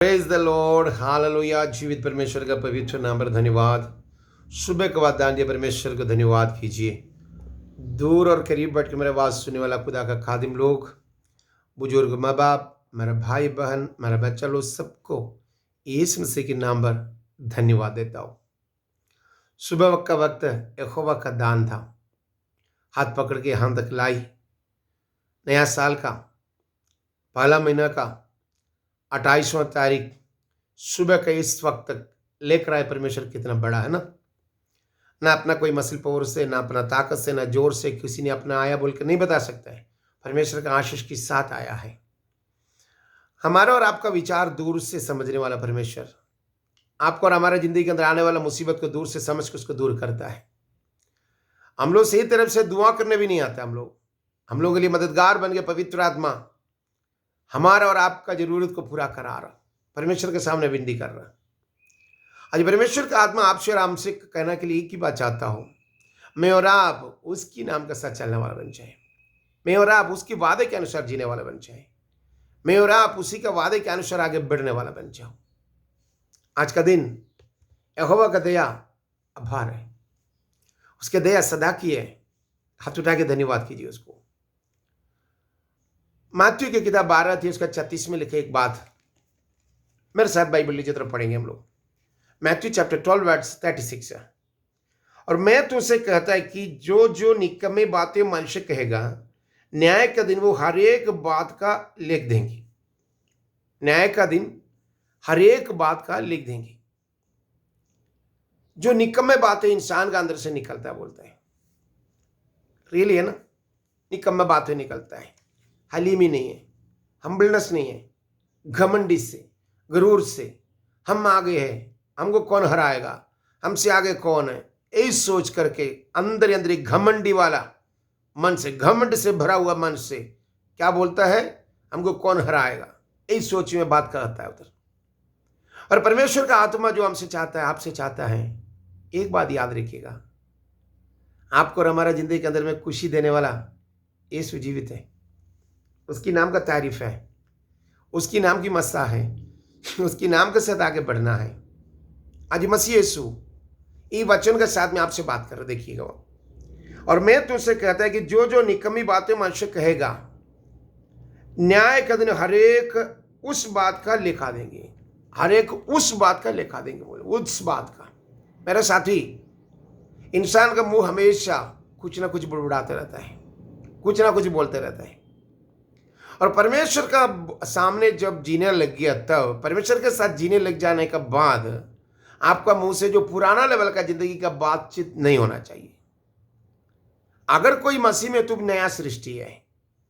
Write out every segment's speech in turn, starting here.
Praise the Lord, hallelujah. जीवित परमेश्वर का पवित्र नाम पर धन्यवाद। सुबह का वादान दिया परमेश्वर को धन्यवाद कीजिए। दूर और करीब बैठ के मेरे आवाज सुनने वाला खुदा का खादिम लोग, बुजुर्ग, माँ बाप, मेरा भाई बहन, मेरा बच्चा लोग, सबको यीशु मसीह के नाम पर धन्यवाद देता हूँ। सुबह का वक्त यहोवा का दान था, हाथ पकड़ के यहाँ तक लाई। नया साल का पहला महीना का 28वां तारीख सुबह का इस वक्त तक लेकर आए परमेश्वर कितना बड़ा है ना अपना कोई मसल पावर से, ना अपना ताकत से, ना जोर से किसी ने अपना आया बोल के नहीं बता सकता है। परमेश्वर का आशीष के साथ आया है। हमारा और आपका विचार दूर से समझने वाला परमेश्वर आपको और हमारे जिंदगी के अंदर आने वाला मुसीबत को दूर से समझ के उसको दूर करता है। हम लोग सही तरफ से दुआ करने भी नहीं आते। हम लोग के लिए मददगार बन गए पवित्र आत्मा, हमारा और आपका जरूरत को पूरा करा रहा, परमेश्वर के सामने विनती कर रहा। आज परमेश्वर का आत्मा आपसे और हमसे कहना के लिए एक ही बात चाहता हूं, मैं और आप उसकी नाम का साथ चलने वाला बन जाए। मैं और आप उसके वादे के अनुसार जीने वाला बन जाए। मैं और आप उसी का वादे के अनुसार आगे बढ़ने वाला बन जाओ। आज का दिन यहोवा का दया आभार है, उसके दया सदा की है। हाथ उठा के धन्यवाद कीजिए उसको। मैथ्यू की किताब 12 थी, उसका 36 में लिखे एक बात, मेरे साथ बाइबल लीजिए तरफ पढ़ेंगे हम लोग। मैथ्यू चैप्टर 12 वर्स 36 है। और मैं तुमसे कहता है कि जो जो निकम्मे बातें मनुष्य कहेगा, न्याय का दिन वो हर एक बात का लिख देंगे। न्याय का दिन हर एक बात का लिख देंगे। जो निकम्मे बातें इंसान का अंदर से निकलता है, बोलता है रियली है ना, निकम्मे बातें निकलता है। हलीमी नहीं है, हम्बलनेस नहीं है, घमंडी से, गरूर से, हम आगे हैं, हमको कौन हराएगा, हमसे आगे कौन है, यही सोच करके अंदर अंदर एक घमंडी वाला मन से, घमंड से भरा हुआ मन से क्या बोलता है, हमको कौन हराएगा, यही सोच में बात करता है उधर। और परमेश्वर का आत्मा जो हमसे चाहता है, आपसे चाहता है, एक बात याद रखिएगा, आपको और हमारा जिंदगी के अंदर में खुशी देने वाला यीशु जीवित है। उसकी नाम का तारीफ है, उसकी नाम की मस्सा है, उसकी नाम के साथ आगे बढ़ना है। आज मसीह यीशु ये वचन के साथ में आपसे बात कर रहे, देखिएगा। और मैं तुमसे कहता है कि जो जो निकम्मी बातें मनुष्य कहेगा, न्याय का दिन हर एक उस बात का लिखा देंगे। हर एक उस बात का लिखा देंगे, बोले उस बात का। मेरे साथी, इंसान का मुंह हमेशा कुछ ना कुछ बुड़बुड़ाते रहता है, कुछ ना कुछ बोलते रहता है। और परमेश्वर का सामने जब जीने लग गया, तब परमेश्वर के साथ जीने लग जाने के बाद आपका मुंह से जो पुराना लेवल का जिंदगी का बातचीत नहीं होना चाहिए। अगर कोई मसीह में तुम नया सृष्टि है,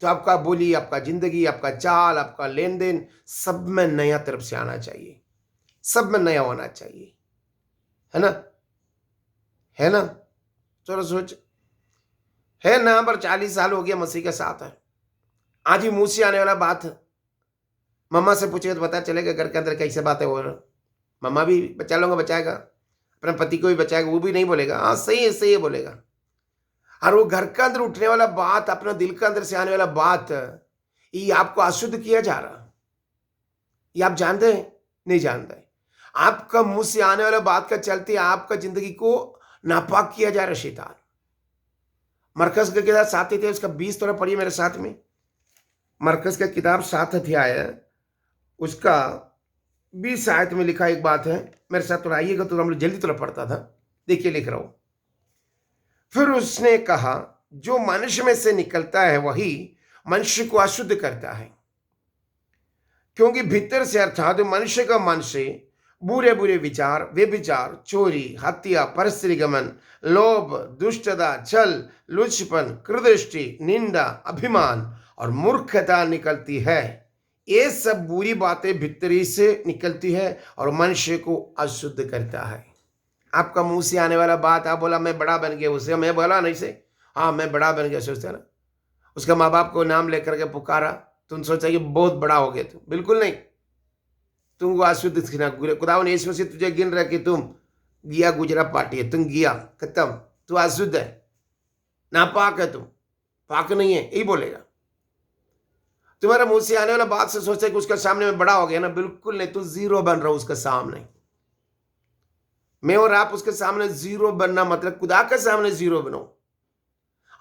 तो आपका बोली, आपका जिंदगी, आपका चाल, आपका लेन देन सब में नया तरफ से आना चाहिए, सब में नया होना चाहिए, है ना, है ना। चलो सोच, है ना, पर 40 साल हो गया मसीह के साथ है। आज ही मुंह से आने वाला बात मम्मा से पूछेगा तो पता चलेगा घर के अंदर कैसे बातें हो रही। मम्मा भी बच्चा लोगों को बचाएगा, अपने पति को भी बचाएगा, वो भी नहीं बोलेगा हाँ सही है बोलेगा। और वो घर के अंदर उठने वाला बात, अपना दिल के अंदर से आने वाला बात, ये आपको अशुद्ध किया जा रहा, ये आप जानते हैं नहीं जानते। आपका मुंह से आने वाला बात का चलते आपका जिंदगी को नापाक किया जा रहा शैतान। मरकस के किताब 7 थे, उसका 20 थोड़ा पढ़िए मेरे साथ में। मरकस का किताब 7 अध्याय है, उसका 20 आयत में लिखा एक बात है, मेरे साथ थोड़ा आइएगा तो हम लोग जल्दी थोड़ा पढ़ता था। देखिए लिख रहा हूं। फिर उसने कहा, जो मनुष्य में से निकलता है वही मनुष्य को अशुद्ध करता है, क्योंकि भीतर से अर्थात मनुष्य का मन से बुरे बुरे विचार, व्यभिचार, चोरी, हत्या, परस्त्री गमन, लोभ, दुष्टता, छल, लुचपन, कुदृष्टि, निंदा, अभिमान और मूर्खता निकलती है। ये सब बुरी बातें भीतरी से निकलती है और मनुष्य को अशुद्ध करता है। आपका मुंह से आने वाला बात, आप बोला मैं बड़ा बन गया, उससे मैं बोला नहीं से हाँ मैं बड़ा बन गया, सोचते ना। उसका माँ बाप को नाम लेकर के पुकारा, तुम सोचा कि बहुत बड़ा हो गया, तुम बिल्कुल नहीं। तुमको अशुद्ध खुदा ने यीशु मसीह तुझे गिन रहा कि तुम गिया गुजरा पार्टी है, तुम गिया खत्म, तू अशुद्ध है, नापाक है, तुम पाक नहीं है, यही बोलेगा। तुम्हारे मुंह से आने वाला बात से सोचते कि उसके सामने में बड़ा हो गया ना, बिल्कुल नहीं, तू जीरो बन रहा उसके सामने। मैं और आप उसके सामने जीरो बनना मतलब खुदा के सामने जीरो बनो।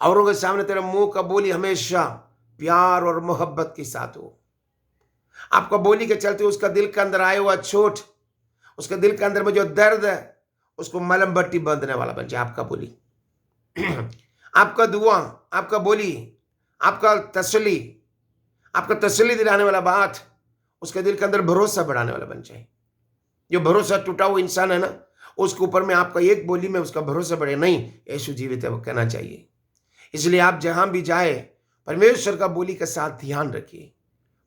औरों के सामने तेरा मुंह का बोली हमेशा प्यार और मोहब्बत के साथ हो। आपका बोली के चलते उसका दिल के अंदर आया हुआ चोट, उसके दिल के अंदर में जो दर्द है, उसको मलम पट्टी बांधने वाला बन जाए आपका बोली। आपका दुआ, आपका बोली, आपका तसल्ली दिलाने वाला बात उसके दिल के अंदर भरोसा बढ़ाने वाला बन जाए। जो भरोसा टूटा हुआ इंसान है ना, उसके ऊपर में आपका एक बोली में उसका भरोसा बढ़े, नहीं यीशु जीवित है, वो कहना चाहिए। इसलिए आप जहां भी जाए परमेश्वर का बोली के साथ ध्यान रखिए,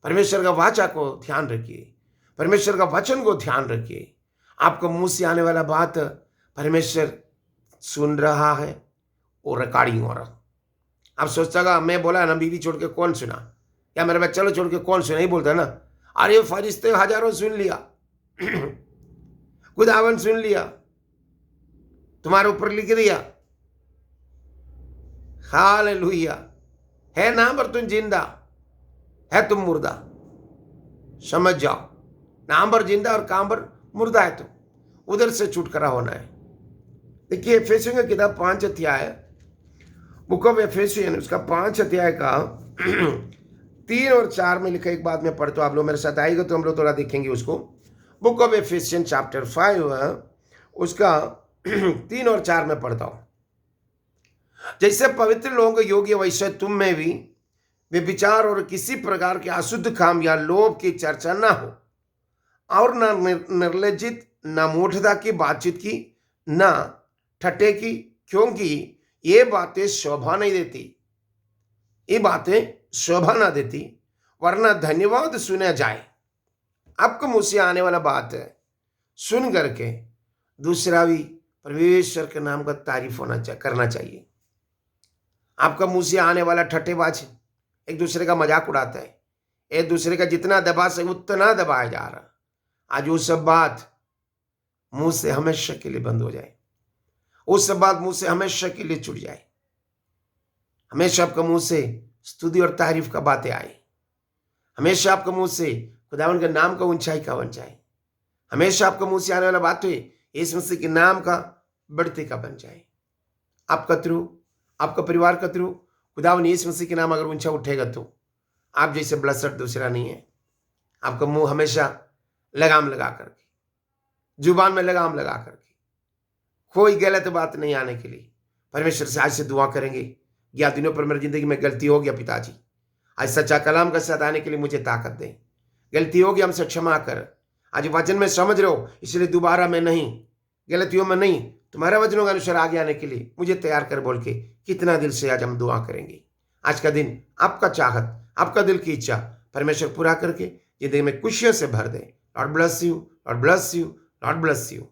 परमेश्वर का वाचा को ध्यान रखिए, परमेश्वर का वचन को ध्यान रखिए। आपको मुंह से आने वाला बात परमेश्वर सुन रहा है और रिकॉर्डिंग हो रहा। आप सोचता मैं बोला ना बीवी छोड़ के कौन सुना, या मेरे बच्चा छोड़ के कौन सुना, ही बोलता ना, अरे फरिश्ते हजारों सुन लिया, खुदावन सुन लिया, तुम्हारे ऊपर लिख दिया। हालेलुया। है ना, पर तुम जिंदा है, तुम मुर्दा। समझ जाओ, नाम पर जिंदा और काम पर मुर्दा है। तुम उधर से छुटकारा होना है। देखिए एफेसियों की किताब 5 अध्याय, बुक ऑफ एफेसियन, उसका 5 अध्याय का 3 और 4 में लिखा एक बात मैं पढ़ता हूं, आप लोग मेरे साथ आएगा तो हम लोग थोड़ा देखेंगे उसको। बुक ऑफ एफेसियन चैप्टर 5 उसका 3 और 4 में पढ़ता हूं। जैसे पवित्र लोगों को योग्य वैसे तुम में भी व्यभिचार और किसी प्रकार के अशुद्ध काम या लोभ की चर्चा ना हो, और ना निर्लज्जित, ना मूढ़ता की बातचीत की, ना ठट्ठे की, क्योंकि ये बातें शोभा नहीं देती, ये बातें शोभा ना देती, वरना धन्यवाद सुना जाए। आपको मुंह से आने वाला बात है सुन करके दूसरा भी परमेश्वर के नाम का तारीफ करना चाहिए। आपका मुंह से आने वाला ठट्ठेबाज एक दूसरे का मजाक उड़ाता है, एक दूसरे का जितना दबा से उतना दबाया जा रहा, आज वो सब बात मुंह से हमेशा के लिए बंद हो जाए, वो सब बात मुंह से हमेशा के लिए छूट जाए। हमेशा आपका मुंह से स्तुति और तारीफ का बातें आए, हमेशा आपका मुंह से खुदावन के नाम का ऊंचाई का बन जाए, हमेशा आपका मुंह से आने वाला बात यीशु मसीह के नाम का बढ़ती का बन जाए। आपका थ्रू, आपका परिवार का थ्रू खुदावन यीशु मसीह के नाम अगर ऊंचा उठेगा तो आप जैसे ब्लेस्ड दूसरा नहीं है। आपका मुंह हमेशा लगाम लगा करके, जुबान में लगाम लगा करके, कोई गलत बात नहीं आने के लिए परमेश्वर से आज से दुआ करेंगे। या दिनों पर मेरी जिंदगी में गलती हो गया पिताजी, आज सच्चा कलाम के साथ आने के लिए मुझे ताकत दें। गलती होगी हमसे क्षमा कर, आज वचन में समझ रहे हो इसलिए दोबारा मैं नहीं, गलतियों में नहीं, तुम्हारे वचनों के अनुसार आगे आने के लिए मुझे तैयार कर बोल के कितना दिल से आज हम दुआ करेंगे। आज का दिन आपका चाहत, आपका दिल की इच्छा परमेश्वर पूरा करके जिंदगी में खुशियों से भर दे। Lord bless you, Lord bless you, Lord bless you.